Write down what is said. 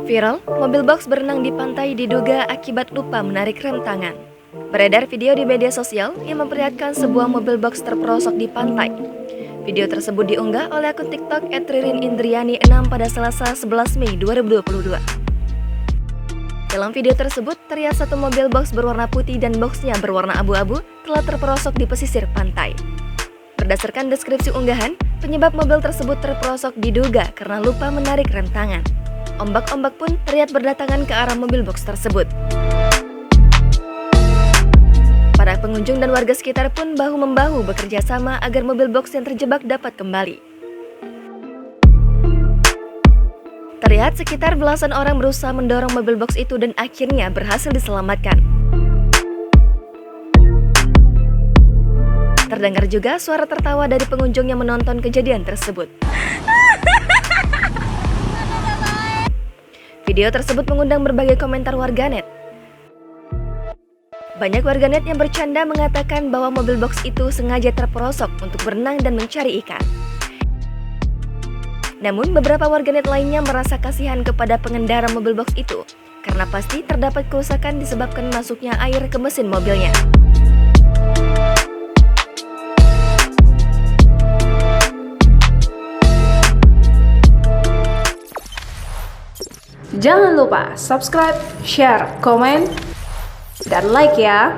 Viral, mobil box berenang di pantai diduga akibat lupa menarik rem tangan. Beredar video di media sosial yang memperlihatkan sebuah mobil box terperosok di pantai. Video tersebut diunggah oleh akun TikTok @ririnindriani6 pada Selasa 11 Mei 2022. Dalam video tersebut, terlihat satu mobil box berwarna putih dan boxnya berwarna abu-abu telah terperosok di pesisir pantai. Berdasarkan deskripsi unggahan, penyebab mobil tersebut terperosok diduga karena lupa menarik rem tangan. Ombak-ombak pun terlihat berdatangan ke arah mobil box tersebut. Para pengunjung dan warga sekitar pun bahu-membahu bekerja sama agar mobil box yang terjebak dapat kembali. Terlihat sekitar belasan orang berusaha mendorong mobil box itu dan akhirnya berhasil diselamatkan. Terdengar juga suara tertawa dari pengunjung yang menonton kejadian tersebut. Video tersebut mengundang berbagai komentar warganet. Banyak warganet yang bercanda mengatakan bahwa mobil box itu sengaja terperosok untuk berenang dan mencari ikan. Namun beberapa warganet lainnya merasa kasihan kepada pengendara mobil box itu karena pasti terdapat kerusakan disebabkan masuknya air ke mesin mobilnya. Jangan lupa subscribe, share, komen, dan like ya!